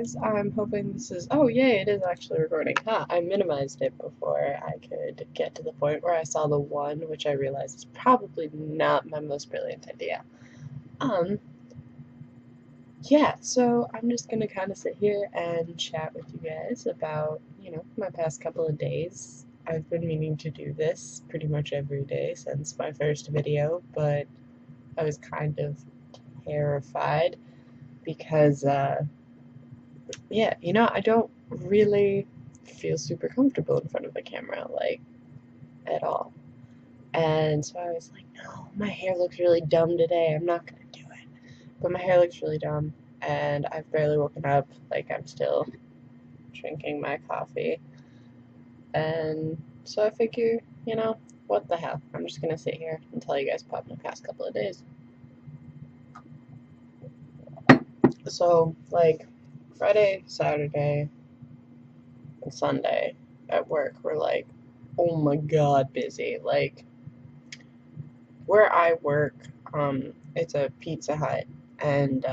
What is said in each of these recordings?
guys, I'm hoping this is, oh yay, it is actually recording. I minimized it before I could get to the point where I saw the one, which I realized is probably not my most brilliant idea. Um, yeah, so I'm just gonna kind of sit here and chat with you guys about, my past couple of days. I've been meaning to do this pretty much every day since my first video, but I was kind of terrified because, yeah, I don't really feel super comfortable in front of the camera, like, at all. And so I was like, no, my hair looks really dumb today. I'm not gonna do it. But my hair looks really dumb, and I've barely woken up. Like, I'm still drinking my coffee. And so I figure, what the hell? I'm just gonna sit here and tell you guys about my past couple of days. So, like, Friday, Saturday, and Sunday at work were like, oh my god, busy. Like, where I work, it's a Pizza Hut, and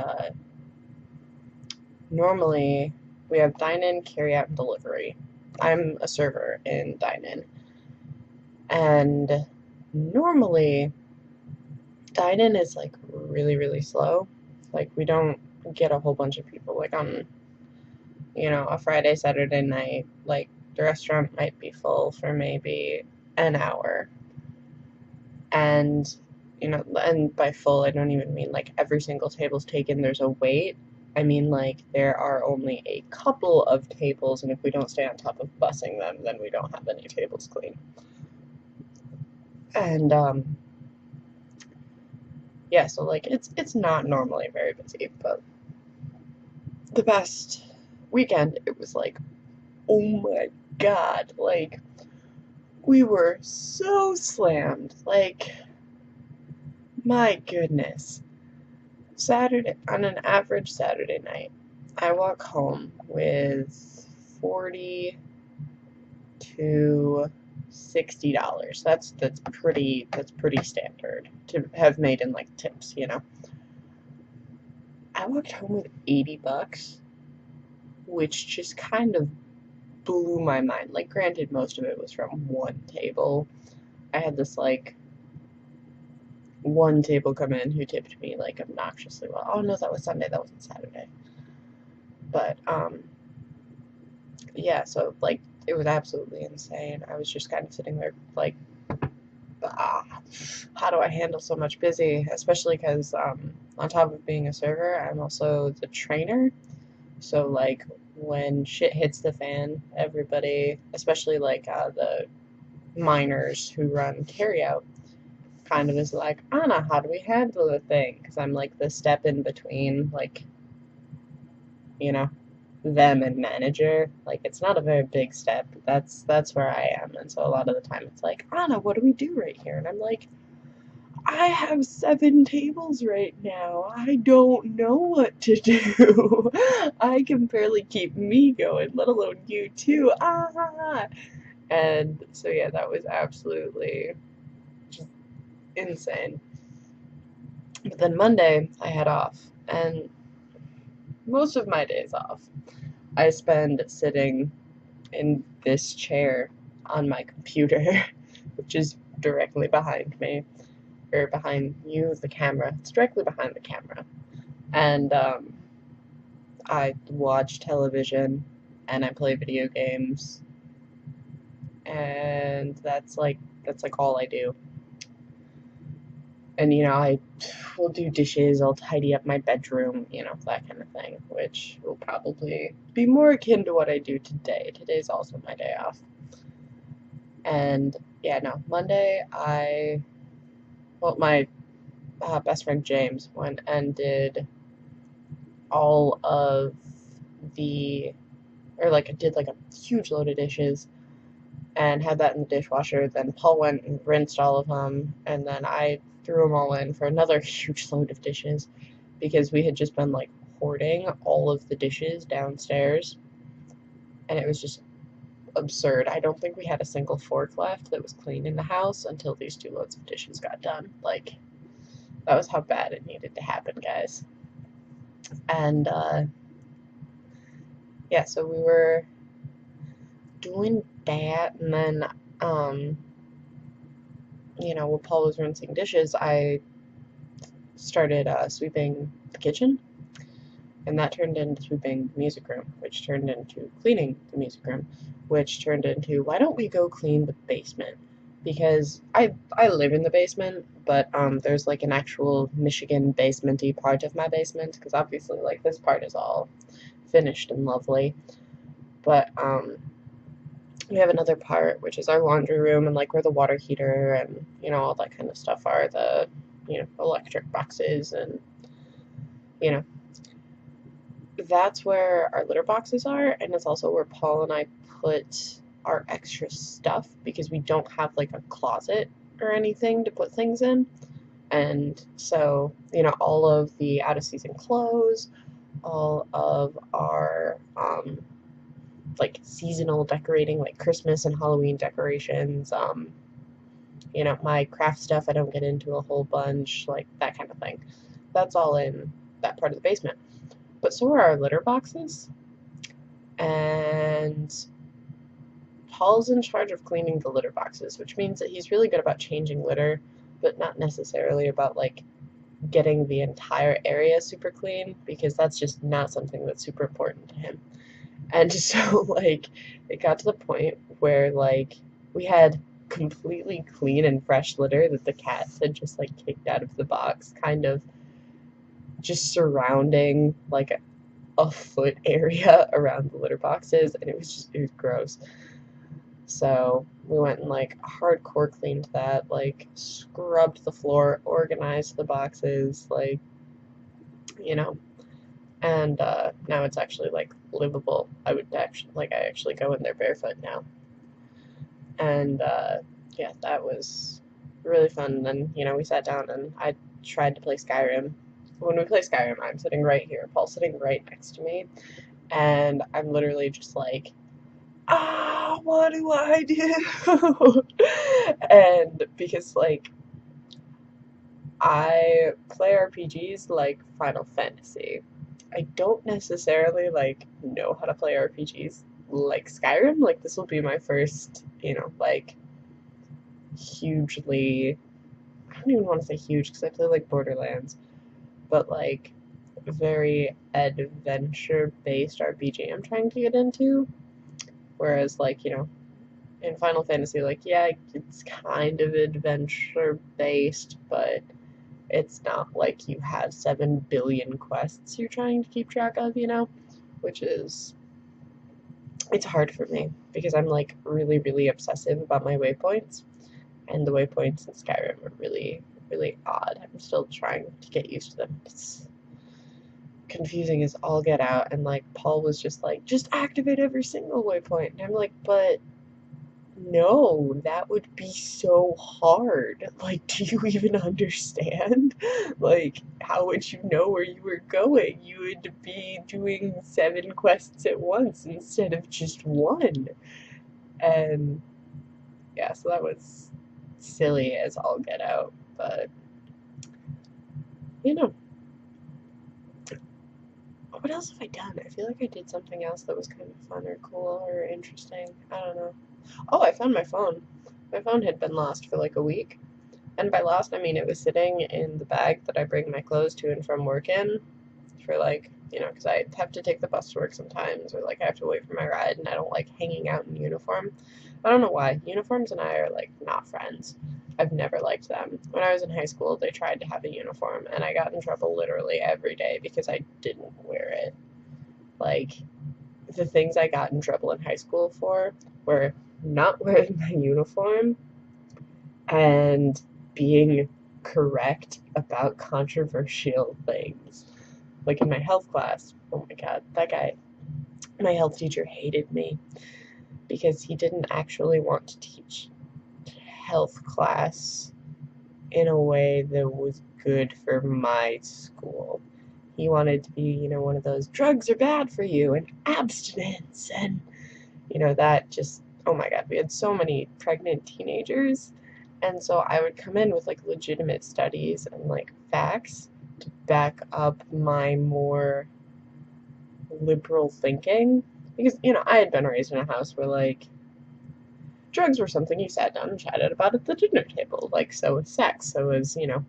normally we have dine-in, carry-out, and delivery. I'm a server in dine-in, and normally dine-in is like really, really slow. Like, we don't get a whole bunch of people like on, a Friday, Saturday night. Like, the restaurant might be full for maybe an hour. And, and by full, I don't even mean like every single table's taken, there's a wait. I mean, like, there are only a couple of tables, and if we don't stay on top of bussing them, then we don't have any tables clean. And, yeah, so, like, it's not normally very busy, but the past weekend, it was like, oh my god, like, we were so slammed, like, my goodness. Saturday, on an average Saturday night, I walk home with $40 to $60. That's pretty standard to have made in like tips, I walked home with $80, which just kind of blew my mind. Like, granted, most of it was from one table. I had this like one table come in who tipped me like obnoxiously well. Oh no, that was Sunday, that wasn't Saturday. But yeah, so like it was absolutely insane. I was just kind of sitting there like, how do I handle so much busy? Especially because on top of being a server, I'm also the trainer. So like when shit hits the fan, everybody, especially like the miners who run carryout, kind of is like, Anna, how do we handle the thing? Because I'm like the step in between, like, them and manager. Like, it's not a very big step. That's where I am. And so a lot of the time it's like, Anna, what do we do right here? And I'm like, I have 7 tables right now. I don't know what to do. I can barely keep me going, let alone you too. And so yeah, that was absolutely just insane. But then Monday I had off, and most of my days off I spend sitting in this chair on my computer, which is directly behind me, or behind you, the camera. It's directly behind the camera. And I watch television, and I play video games, and that's like all I do. And I will do dishes, I'll tidy up my bedroom, that kind of thing, which will probably be more akin to what I do today. Today's also my day off. And yeah, no, Monday my best friend James went and did all of did like a huge load of dishes and had that in the dishwasher. Then Paul went and rinsed all of them, and then I threw them all in for another huge load of dishes because we had just been like hoarding all of the dishes downstairs, and it was just absurd. I don't think we had a single fork left that was clean in the house until these 2 loads of dishes got done. Like, that was how bad it needed to happen, guys. And yeah, so we were doing that, and then, um, while Paul was rinsing dishes, I started sweeping the kitchen, and that turned into sweeping the music room, which turned into cleaning the music room, which turned into why don't we go clean the basement? Because I live in the basement, but there's like an actual Michigan basementy part of my basement, because obviously like this part is all finished and lovely, but we have another part which is our laundry room and like where the water heater and all that kind of stuff are, the electric boxes, and you know that's where our litter boxes are, and it's also where Paul and I put our extra stuff because we don't have like a closet or anything to put things in. And so, all of the out of season clothes, all of our like seasonal decorating, like Christmas and Halloween decorations, my craft stuff I don't get into a whole bunch, like that kind of thing. That's all in that part of the basement. But so are our litter boxes, and Paul's in charge of cleaning the litter boxes, which means that he's really good about changing litter, but not necessarily about like getting the entire area super clean, because that's just not something that's super important to him. And so like it got to the point where like we had completely clean and fresh litter that the cats had just like kicked out of the box, kind of just surrounding like a foot area around the litter boxes, and it was gross. So we went and like hardcore cleaned that, like scrubbed the floor, organized the boxes, like you know, and now it's actually like livable. I actually go in there barefoot now, and yeah, that was really fun. And then we sat down and I tried to play Skyrim. When we play Skyrim, I'm sitting right here, Paul's sitting right next to me, and I'm literally just like, what do I do? And because like I play RPGs like Final Fantasy, I don't necessarily like know how to play RPGs like Skyrim. Like this will be my first, like hugely, I don't even want to say huge because I play like Borderlands, but like very adventure based RPG I'm trying to get into. Whereas like, in Final Fantasy, like, yeah, it's kind of adventure based, but it's not like you have 7 billion quests you're trying to keep track of, which is, it's hard for me because I'm like really, really obsessive about my waypoints, and the waypoints in Skyrim are really, really odd. I'm still trying to get used to them. It's confusing as all get out, and like Paul was just like, just activate every single waypoint, and I'm like, but no, that would be so hard. Like, do you even understand? Like, how would you know where you were going? You would be doing 7 quests at once instead of just one. And yeah, so that was silly as all get out. But, you know, what else have I done? I feel like I did something else that was kind of fun or cool or interesting. I don't know. Oh, I found my phone. My phone had been lost for like a week. And by lost, I mean it was sitting in the bag that I bring my clothes to and from work in for like, because I have to take the bus to work sometimes, or like I have to wait for my ride, and I don't like hanging out in uniform. I don't know why. Uniforms and I are like not friends. I've never liked them. When I was in high school, they tried to have a uniform, and I got in trouble literally every day because I didn't wear it. Like, the things I got in trouble in high school for were not wearing my uniform and being correct about controversial things. Like in my health class, oh my god, that guy, my health teacher hated me because he didn't actually want to teach health class in a way that was good for my school. He wanted to be, one of those drugs are bad for you and abstinence and, that just, oh my god, we had so many pregnant teenagers. And so I would come in with like legitimate studies and like facts to back up my more liberal thinking. Because, you know, I had been raised in a house where, like, drugs were something you sat down and chatted about at the dinner table. Like, so was sex, so was, you know.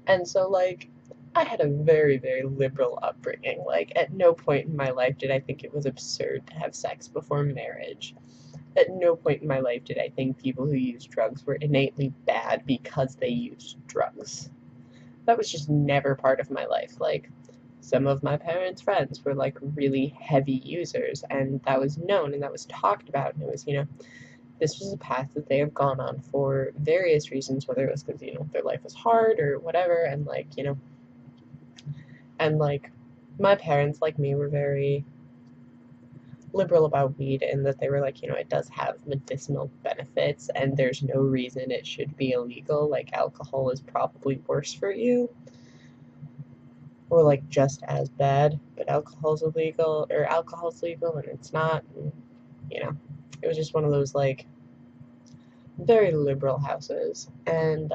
And so, like, I had a very, very liberal upbringing. Like, at no point in my life did I think it was absurd to have sex before marriage. At no point in my life did I think people who used drugs were innately bad because they used drugs. That was just never part of my life. Like, some of my parents' friends were like really heavy users, and that was known and that was talked about, and it was, you know, this was a path that they have gone on for various reasons, whether it was because, you know, their life was hard or whatever, and like, you know, and like my parents, like me, were very liberal about weed in that they were like, you know, it does have medicinal benefits and there's no reason it should be illegal. Like, alcohol is probably worse for you, or like just as bad, but alcohol's illegal, or alcohol's legal and it's not. And, you know, it was just one of those like very liberal houses. And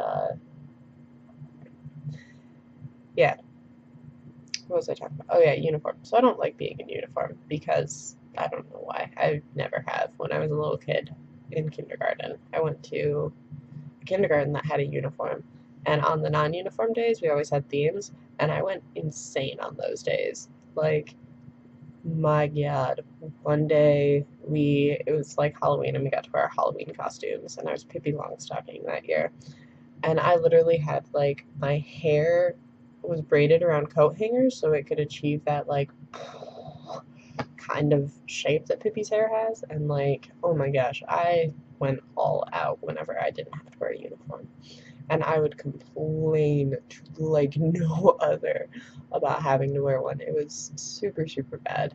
yeah, what was I talking about? Oh yeah, uniform. So I don't like being in uniform because I don't know why. I never have. When I was a little kid in kindergarten, I went to a kindergarten that had a uniform. And on the non-uniform days, we always had themes, and I went insane on those days. Like, my God, one day it was like Halloween, and we got to wear our Halloween costumes, and I was Pippi Longstocking that year. And I literally had, like, my hair was braided around coat hangers so it could achieve that, like, kind of shape that Pippi's hair has. And, like, oh my gosh, I went all out whenever I didn't have to wear a uniform. And I would complain to, like, no other about having to wear one. It was super, super bad.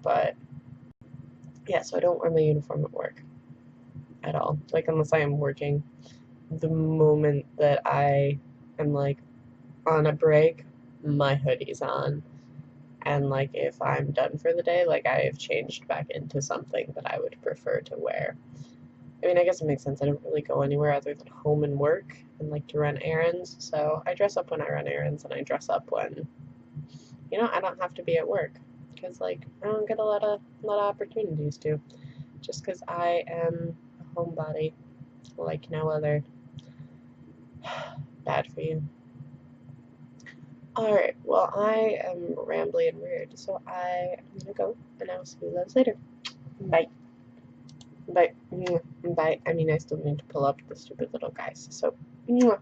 But, yeah, so I don't wear my uniform at work at all. Like, unless I am working. The moment that I am, like, on a break, my hoodie's on. And, like, if I'm done for the day, like, I have changed back into something that I would prefer to wear. I mean, I guess it makes sense. I don't really go anywhere other than home and work and, like, to run errands. So I dress up when I run errands, and I dress up when, you know, I don't have to be at work. Because, like, I don't get a lot of opportunities to. Just because I am a homebody like no other. Bad for you. Alright, well, I am rambly and weird, so I am gonna go, and I will see you guys later. Bye. Bye. Bye. I mean, I still need to pull up the stupid little guys, so, mwah.